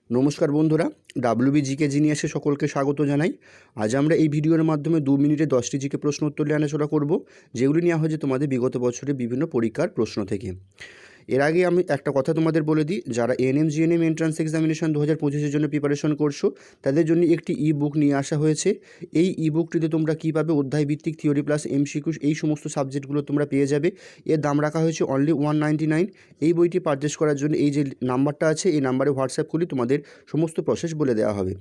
নমস্কার বন্ধুরা, WB GK জিনিয়াসে সকলকে স্বাগত জানাই। আজ আমরা এই ভিডিওর মাধ্যমে 2 মিনিটে 10টি জিকে প্রশ্ন উত্তর নিয়ে আলোচনা করব, যেগুলি নেওয়া হয়েছে তোমাদের বিগত বছরের বিভিন্ন পরীক্ষার প্রশ্ন থেকে। এর আগে আমি একটা কথা তোমাদের বলে দিই, যারা এএনএম জিএনএম এন্ট্রান্স এক্সামিনেশন 2025-এর জন্য প্রিপারেশন করছো, তাদের জন্য একটি ই বুক নিয়ে আসা হয়েছে। এই ই বুকটিতে তোমরা কীভাবে অধ্যায়ভিত্তিক থিওরি প্লাস এমসিকিউ এই সমস্ত সাবজেক্টগুলো তোমরা পেয়ে যাবে। এর দাম রাখা হয়েছে অনলি 199। এই বইটি পারচেস করার জন্য এই যে নাম্বারটা আছে, এই নাম্বারে হোয়াটসঅ্যাপ করলে তোমাদের সমস্ত প্রসেস বলে দেওয়া হবে।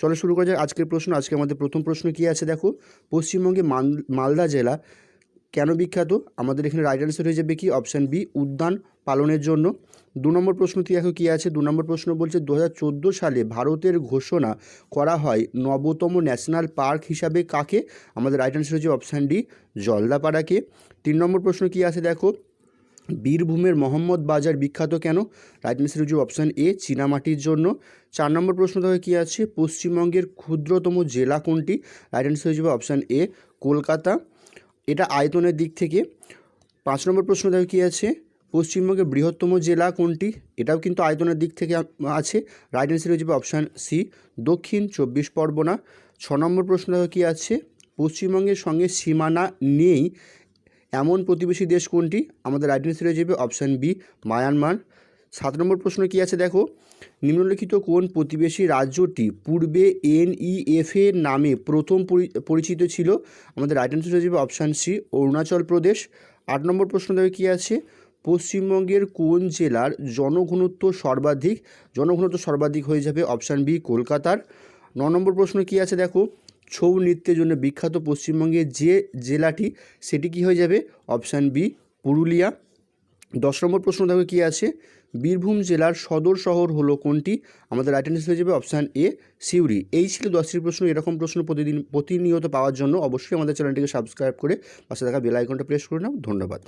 চলো শুরু করা যাক আজকের প্রশ্ন। আজকে আমাদের প্রথম প্রশ্ন কী আছে দেখো, পশ্চিমবঙ্গে মালদা জেলা কেন বিখ্যাত? আমাদের এখানে রাইট অ্যান্সার হয়ে যাবে কি, অপশান বি, উদ্যান পালনের জন্য। 2 নম্বর প্রশ্নটি দেখো কী আছে। 2 নম্বর প্রশ্ন বলছে 2014 সালে ভারতের ঘোষণা করা হয় নবতম ন্যাশনাল পার্ক হিসাবে কাকে? আমাদের রাইট অ্যান্সার হচ্ছে অপশান ডি, জলদাপাড়াকে। 3 নম্বর প্রশ্ন কী আছে দেখো, বীরভূমের মোহাম্মদ বাজার বিখ্যাত কেন? রাইট অ্যান্সার হচ্ছে অপশান এ, চীনামাটির জন্য। 4 নম্বর প্রশ্ন দেখো কী আছে, পশ্চিমবঙ্গের ক্ষুদ্রতম জেলা কোনটি? রাইট অ্যান্সার হয়ে যাবে অপশান এ, কলকাতা। এটা আয়তনের দিক থেকে। 5 নম্বর প্রশ্ন দেখো কী আছে, পশ্চিমবঙ্গের বৃহত্তম জেলা কোনটি? এটাও কিন্তু আয়তনের দিক থেকে আছে। রাইট অ্যান্সার হয়ে যাবে অপশান সি, দক্ষিণ 24 পরগনা। 6 নম্বর প্রশ্ন দেখো কী আছে, পশ্চিমবঙ্গের সঙ্গে সীমানা নেই এমন প্রতিবেশী দেশ কোনটি? আমাদের রাইট অ্যান্সার হয়ে যাবে অপশান বি, মায়ানমার। 7 নম্বর প্রশ্ন কী আছে দেখো, নিম্নলিখিত কোন প্রতিবেশী রাজ্যটি পূর্বে NEFA নামে প্রথম পরিচিত ছিল? আমাদের রাইট অ্যান্সার হয়ে যাবে অপশান সি, অরুণাচল প্রদেশ। 8 নম্বর প্রশ্ন দেখো কী আছে, পশ্চিমবঙ্গের কোন জেলার জনঘনত্ব সর্বাধিক হয়ে যাবে অপশান বি, কলকাতার। 9 নম্বর প্রশ্ন কী আছে দেখো, ছৌ নৃত্যের জন্য বিখ্যাত পশ্চিমবঙ্গের যে জেলাটি, সেটি কী হয়ে যাবে অপশান বি, পুরুলিয়া। 10 নম্বর প্রশ্ন দেখো কী আছে, বীরভূম জেলার সদর শহর হলো কোনটি? আমাদের রাইট অ্যান্সার হয়ে যাবে অপশান এ, সিউড়ি। এই ছিল 10টি প্রশ্ন। এরকম প্রশ্ন প্রতিনিয়ত পাওয়ার জন্য অবশ্যই আমাদের চ্যানেলটিকে সাবস্ক্রাইব করে পাশে থাকা বেল আইকনটা প্রেস করে নাও। ধন্যবাদ।